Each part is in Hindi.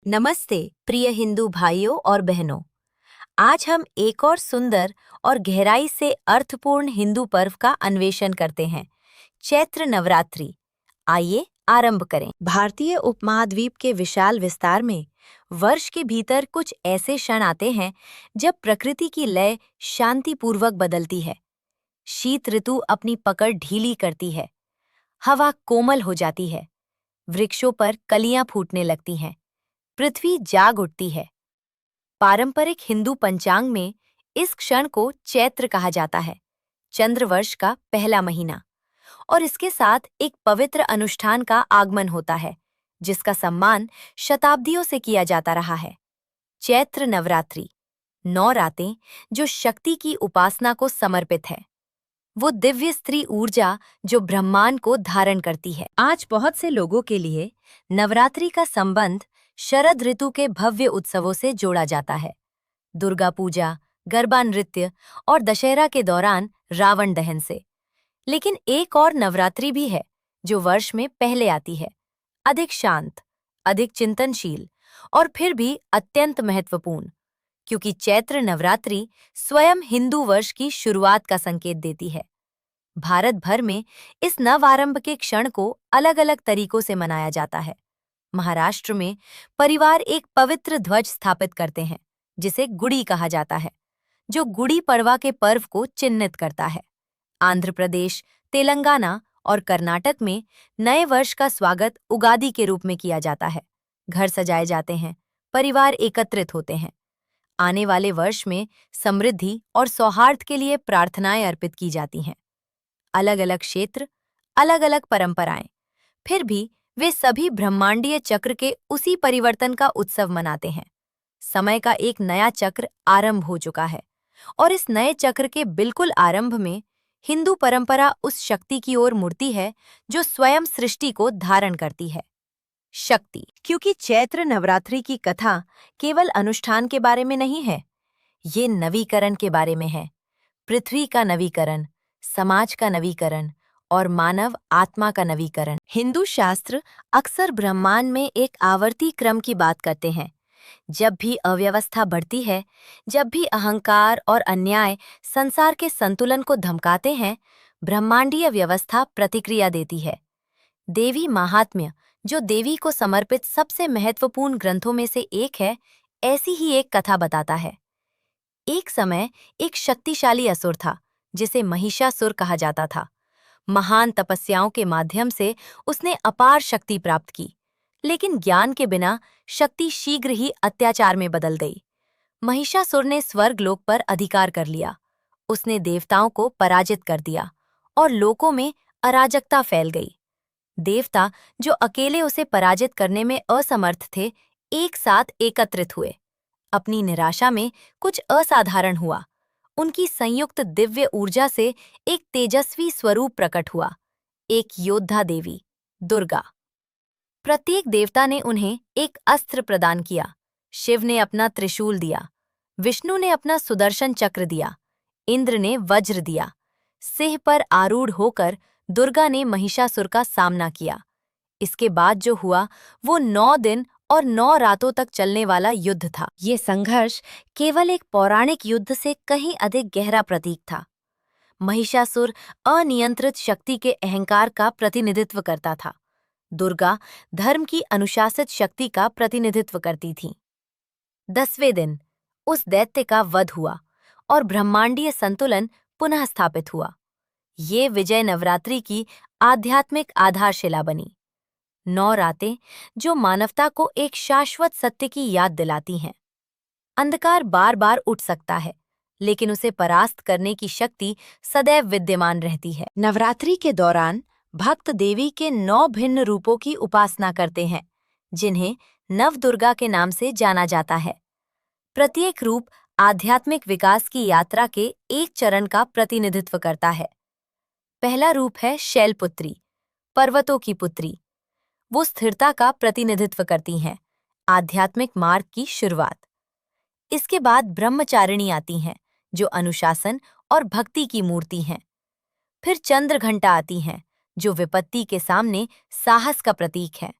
नमस्ते प्रिय हिंदू भाइयों और बहनों। आज हम एक और सुंदर और गहराई से अर्थपूर्ण हिंदू पर्व का अन्वेषण करते हैं, चैत्र नवरात्रि। आइए आरंभ करें। भारतीय उपमहाद्वीप के विशाल विस्तार में वर्ष के भीतर कुछ ऐसे क्षण आते हैं जब प्रकृति की लय शांतिपूर्वक बदलती है। शीत ऋतु अपनी पकड़ ढीली करती है, हवा कोमल हो जाती है, वृक्षों पर कलियां फूटने लगती हैं, पृथ्वी जाग उठती है। पारंपरिक हिंदू पंचांग में इस क्षण को चैत्र कहा जाता है, चंद्रवर्ष का पहला महीना, और इसके साथ एक पवित्र अनुष्ठान का आगमन होता है जिसका सम्मान शताब्दियों से किया जाता रहा है। चैत्र नवरात्रि 9 रातें जो शक्ति की उपासना को समर्पित है, वो दिव्य स्त्री ऊर्जा जो ब्रह्मांड को धारण करती है। आज बहुत से लोगों के लिए नवरात्रि का संबंध शरद ऋतु के भव्य उत्सवों से जोड़ा जाता है। दुर्गा पूजा, गरबा नृत्य और दशहरा के दौरान रावण दहन से। लेकिन एक और नवरात्रि भी है जो वर्ष में पहले आती है, अधिक शांत, अधिक चिंतनशील और फिर भी अत्यंत महत्वपूर्ण, क्योंकि चैत्र नवरात्रि स्वयं हिंदू वर्ष की शुरुआत का संकेत देती है। भारत भर में इस नव आरंभ के क्षण को अलग अलग तरीकों से मनाया जाता है। महाराष्ट्र में परिवार एक पवित्र ध्वज स्थापित करते हैं जिसे गुड़ी कहा जाता है, जो गुड़ी पड़वा के पर्व को चिन्हित करता है। आंध्र प्रदेश, तेलंगाना और कर्नाटक में नए वर्ष का स्वागत उगादि के रूप में किया जाता है। घर सजाए जाते हैं, परिवार एकत्रित होते हैं। आने वाले वर्ष में समृद्धि और सौहार्द के लिए प्रार्थनाएं अर्पित की जाती हैं। अलग अलग क्षेत्र, अलग अलग परंपराएं, फिर भी वे सभी ब्रह्मांडीय चक्र के उसी परिवर्तन का उत्सव मनाते हैं। समय का एक नया चक्र आरंभ हो चुका है, और इस नए चक्र के बिल्कुल आरंभ में हिंदू परंपरा उस शक्ति की ओर मुड़ती है जो स्वयं सृष्टि को धारण करती है। शक्ति, क्योंकि चैत्र नवरात्रि की कथा केवल अनुष्ठान के बारे में नहीं है, ये नवीकरण के बारे में है। पृथ्वी का नवीकरण, समाज का नवीकरण और मानव आत्मा का नवीकरण। हिंदू शास्त्र अक्सर ब्रह्मांड में एक आवर्ती क्रम की बात करते हैं। जब भी अव्यवस्था बढ़ती है, जब भी अहंकार और अन्याय संसार के संतुलन को धमकाते हैं, ब्रह्मांडीय व्यवस्था प्रतिक्रिया देती है। देवी महात्म्य, जो देवी को समर्पित सबसे महत्वपूर्ण ग्रंथों में से एक है, ऐसी ही एक कथा बताता है। एक समय एक शक्तिशाली असुर था जिसे महिषासुर कहा जाता था। महान तपस्याओं के माध्यम से उसने अपार शक्ति प्राप्त की, लेकिन ज्ञान के बिना शक्ति शीघ्र ही अत्याचार में बदल गई। महिषासुर ने स्वर्गलोक पर अधिकार कर लिया। उसने देवताओं को पराजित कर दिया और लोकों में अराजकता फैल गई। देवता, जो अकेले उसे पराजित करने में असमर्थ थे, एक साथ एकत्रित हुए। अपनी निराशा में कुछ असाधारण हुआ। उनकी संयुक्त दिव्य ऊर्जा से एक तेजस्वी स्वरूप प्रकट हुआ, एक योद्धा देवी, दुर्गा। प्रत्येक देवता ने उन्हें एक अस्त्र प्रदान किया। शिव ने अपना त्रिशूल दिया, विष्णु ने अपना सुदर्शन चक्र दिया, इंद्र ने वज्र दिया। सिंह पर आरूढ़ होकर दुर्गा ने महिषासुर का सामना किया। इसके बाद जो हुआ वो 9 दिन और 9 रातों तक चलने वाला युद्ध था। ये संघर्ष केवल एक पौराणिक युद्ध से कहीं अधिक गहरा प्रतीक था। महिषासुर अनियंत्रित शक्ति के अहंकार का प्रतिनिधित्व करता था। दुर्गा धर्म की अनुशासित शक्ति का प्रतिनिधित्व करती थी। 10वें दिन उस दैत्य का वध हुआ और ब्रह्मांडीय संतुलन पुनः स्थापित हुआ। ये विजय नवरात्रि की आध्यात्मिक आधारशिला बनी। 9 रातें जो मानवता को एक शाश्वत सत्य की याद दिलाती हैं। अंधकार बार बार उठ सकता है, लेकिन उसे परास्त करने की शक्ति सदैव विद्यमान रहती है। नवरात्रि के दौरान भक्त देवी के 9 भिन्न रूपों की उपासना करते हैं, जिन्हें नवदुर्गा के नाम से जाना जाता है। प्रत्येक रूप आध्यात्मिक विकास की यात्रा के एक चरण का प्रतिनिधित्व करता है। पहला रूप है शैलपुत्री, पर्वतों की पुत्री। वो स्थिरता का प्रतिनिधित्व करती हैं, आध्यात्मिक मार्ग की शुरुआत। इसके बाद ब्रह्मचारिणी आती हैं, जो अनुशासन और भक्ति की मूर्ति हैं। फिर चंद्रघंटा आती हैं, जो विपत्ति के सामने साहस का प्रतीक है।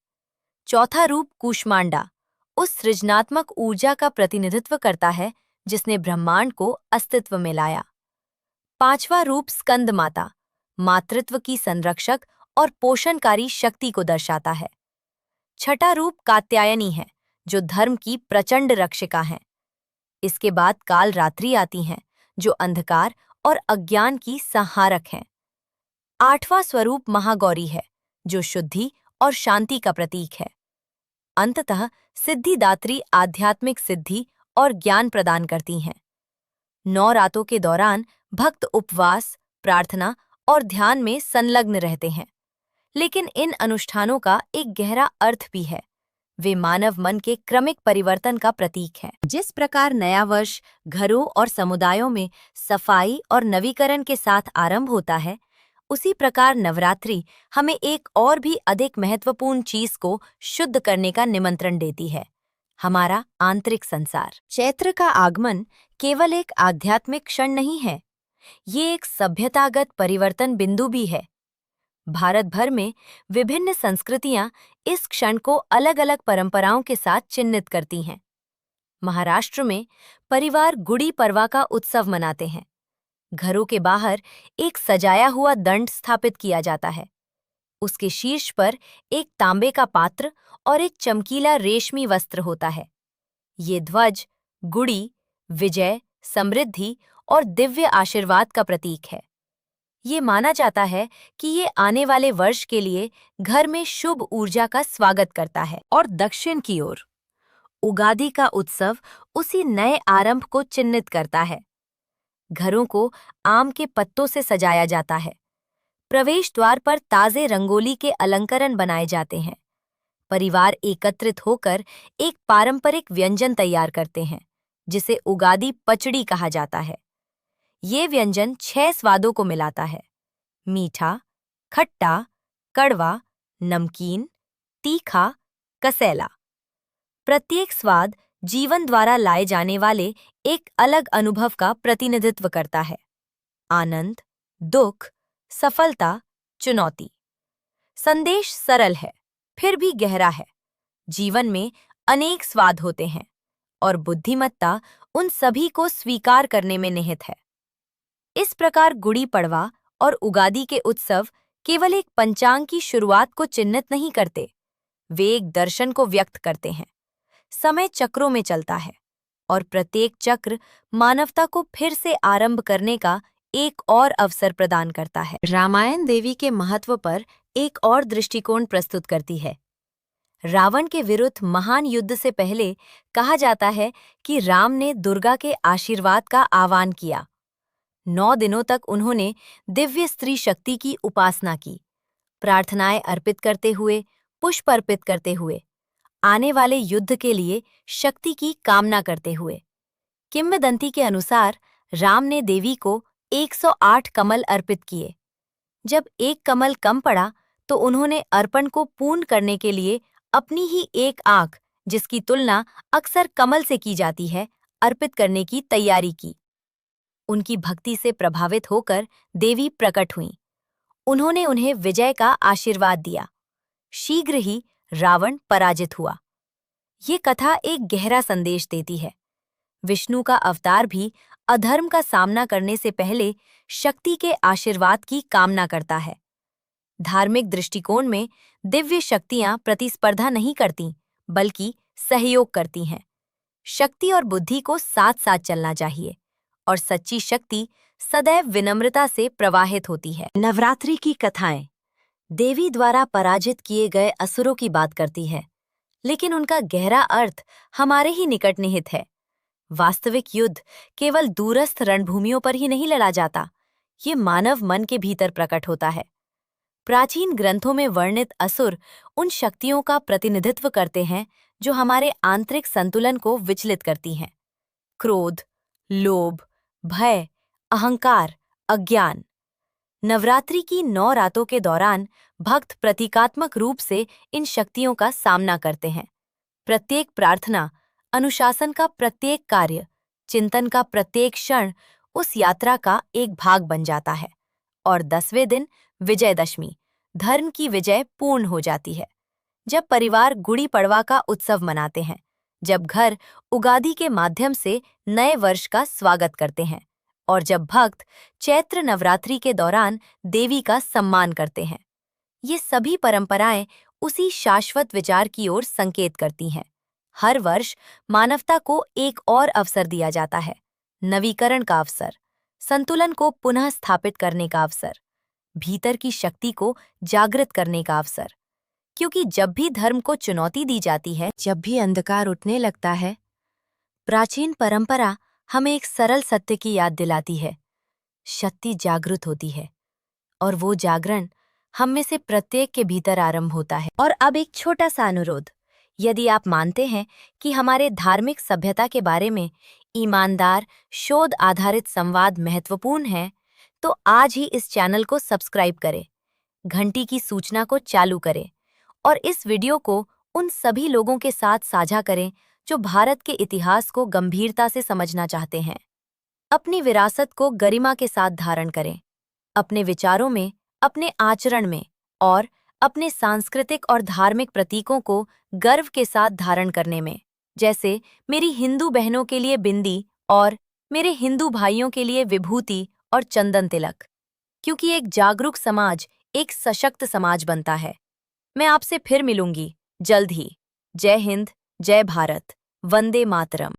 चौथा रूप कूष्मांडा, उस सृजनात्मक ऊर्जा का प्रतिनिधित्व करता है जिसने ब्रह्मांड को अस्तित्व में लाया। पांचवा रूप स्कंद माता, मातृत्व की संरक्षक और पोषणकारी शक्ति को दर्शाता है। छठा रूप कात्यायनी है, जो धर्म की प्रचंड रक्षिका है। इसके बाद काल रात्रि आती हैं, जो अंधकार और अज्ञान की संहारक हैं। आठवां स्वरूप महागौरी है, जो शुद्धि और शांति का प्रतीक है। अंततः सिद्धिदात्री आध्यात्मिक सिद्धि और ज्ञान प्रदान करती हैं। 9 रातों के दौरान भक्त उपवास, प्रार्थना और ध्यान में संलग्न रहते हैं। लेकिन इन अनुष्ठानों का एक गहरा अर्थ भी है। वे मानव मन के क्रमिक परिवर्तन का प्रतीक हैं। जिस प्रकार नया वर्ष घरों और समुदायों में सफाई और नवीकरण के साथ आरंभ होता है, उसी प्रकार नवरात्रि हमें एक और भी अधिक महत्वपूर्ण चीज को शुद्ध करने का निमंत्रण देती है, हमारा आंतरिक संसार। चैत्र का आगमन केवल एक आध्यात्मिक क्षण नहीं है, ये एक सभ्यतागत परिवर्तन बिंदु भी है। भारत भर में विभिन्न संस्कृतियां इस क्षण को अलग अलग परंपराओं के साथ चिन्हित करती हैं। महाराष्ट्र में परिवार गुड़ी पड़वा का उत्सव मनाते हैं। घरों के बाहर एक सजाया हुआ दंड स्थापित किया जाता है। उसके शीर्ष पर एक तांबे का पात्र और एक चमकीला रेशमी वस्त्र होता है। ये ध्वज गुड़ी, विजय, समृद्धि और दिव्य आशीर्वाद का प्रतीक है। ये माना जाता है कि ये आने वाले वर्ष के लिए घर में शुभ ऊर्जा का स्वागत करता है। और दक्षिण की ओर उगादि का उत्सव उसी नए आरंभ को चिन्हित करता है। घरों को आम के पत्तों से सजाया जाता है। प्रवेश द्वार पर ताजे रंगोली के अलंकरण बनाए जाते हैं। परिवार एकत्रित होकर एक पारंपरिक व्यंजन तैयार करते हैं, जिसे उगादि पचड़ी कहा जाता है। ये व्यंजन 6 स्वादों को मिलाता है: मीठा, खट्टा, कड़वा, नमकीन, तीखा, कसैला। प्रत्येक स्वाद जीवन द्वारा लाए जाने वाले एक अलग अनुभव का प्रतिनिधित्व करता है: आनंद, दुख, सफलता, चुनौती। संदेश सरल है, फिर भी गहरा है। जीवन में अनेक स्वाद होते हैं और बुद्धिमत्ता उन सभी को स्वीकार करने में निहित है। इस प्रकार गुड़ी पड़वा और उगादि के उत्सव केवल एक पंचांग की शुरुआत को चिन्हित नहीं करते, वे एक दर्शन को व्यक्त करते हैं। समय चक्रों में चलता है और प्रत्येक चक्र मानवता को फिर से आरंभ करने का एक और अवसर प्रदान करता है। रामायण देवी के महत्व पर एक और दृष्टिकोण प्रस्तुत करती है। रावण के विरुद्ध महान युद्ध से पहले कहा जाता है कि राम ने दुर्गा के आशीर्वाद का आह्वान किया। 9 दिनों तक उन्होंने दिव्य स्त्री शक्ति की उपासना की, प्रार्थनाएं अर्पित करते हुए, पुष्प अर्पित करते हुए, आने वाले युद्ध के लिए शक्ति की कामना करते हुए। किंवदंती के अनुसार राम ने देवी को 108 कमल अर्पित किए। जब एक कमल कम पड़ा तो उन्होंने अर्पण को पूर्ण करने के लिए अपनी ही एक आंख, जिसकी तुलना अक्सर कमल से की जाती है, अर्पित करने की तैयारी की। उनकी भक्ति से प्रभावित होकर देवी प्रकट हुईं। उन्होंने उन्हें विजय का आशीर्वाद दिया। शीघ्र ही रावण पराजित हुआ। ये कथा एक गहरा संदेश देती है। विष्णु का अवतार भी अधर्म का सामना करने से पहले शक्ति के आशीर्वाद की कामना करता है। धार्मिक दृष्टिकोण में दिव्य शक्तियां प्रतिस्पर्धा नहीं करती, बल्कि सहयोग करती हैं। शक्ति और बुद्धि को साथ साथ चलना चाहिए और सच्ची शक्ति सदैव विनम्रता से प्रवाहित होती है। नवरात्रि की कथाएं देवी द्वारा पराजित किए गए असुरों की बात करती है, लेकिन उनका गहरा अर्थ हमारे ही निकट निहित है। वास्तविक युद्ध केवल दूरस्थ रणभूमियों पर ही नहीं लड़ा जाता, ये मानव मन के भीतर प्रकट होता है। प्राचीन ग्रंथों में वर्णित असुर उन शक्तियों का प्रतिनिधित्व करते हैं जो हमारे आंतरिक संतुलन को विचलित करती हैं: क्रोध, लोभ, भय, अहंकार, अज्ञान। नवरात्रि की 9 रातों के दौरान भक्त प्रतीकात्मक रूप से इन शक्तियों का सामना करते हैं। प्रत्येक प्रार्थना, अनुशासन का प्रत्येक कार्य, चिंतन का प्रत्येक क्षण उस यात्रा का एक भाग बन जाता है। और 10वें दिन विजयदशमी, धर्म की विजय पूर्ण हो जाती है। जब परिवार गुड़ी पड़वा का उत्सव मनाते हैं जब घर उगादि के माध्यम से नए वर्ष का स्वागत करते हैं और जब भक्त चैत्र नवरात्रि के दौरान देवी का सम्मान करते हैं। ये सभी परंपराएं उसी शाश्वत विचार की ओर संकेत करती हैं। हर वर्ष मानवता को एक और अवसर दिया जाता है, नवीकरण का अवसर, संतुलन को पुनः स्थापित करने का अवसर, भीतर की शक्ति को जागृत करने का अवसर। क्योंकि जब भी धर्म को चुनौती दी जाती है, जब भी अंधकार उठने लगता है, प्राचीन परंपरा हमें एक सरल सत्य की याद दिलाती है। शक्ति जागृत होती है और वो जागरण हम में से प्रत्येक के भीतर आरंभ होता है। और अब एक छोटा सा अनुरोध, यदि आप मानते हैं कि हमारे धार्मिक सभ्यता के बारे में ईमानदार, शोध आधारित संवाद महत्वपूर्ण है, तो आज ही इस चैनल को सब्सक्राइब करें, घंटी की सूचना को चालू करें और इस वीडियो को उन सभी लोगों के साथ साझा करें जो भारत के इतिहास को गंभीरता से समझना चाहते हैं। अपनी विरासत को गरिमा के साथ धारण करें, अपने विचारों में, अपने आचरण में और अपने सांस्कृतिक और धार्मिक प्रतीकों को गर्व के साथ धारण करने में, जैसे मेरी हिंदू बहनों के लिए बिंदी और मेरे हिंदू भाइयों के लिए विभूति और चंदन तिलक। क्योंकि एक जागरूक समाज एक सशक्त समाज बनता है। मैं आपसे फिर मिलूंगी जल्द ही। जय हिंद, जय भारत, वंदे मातरम।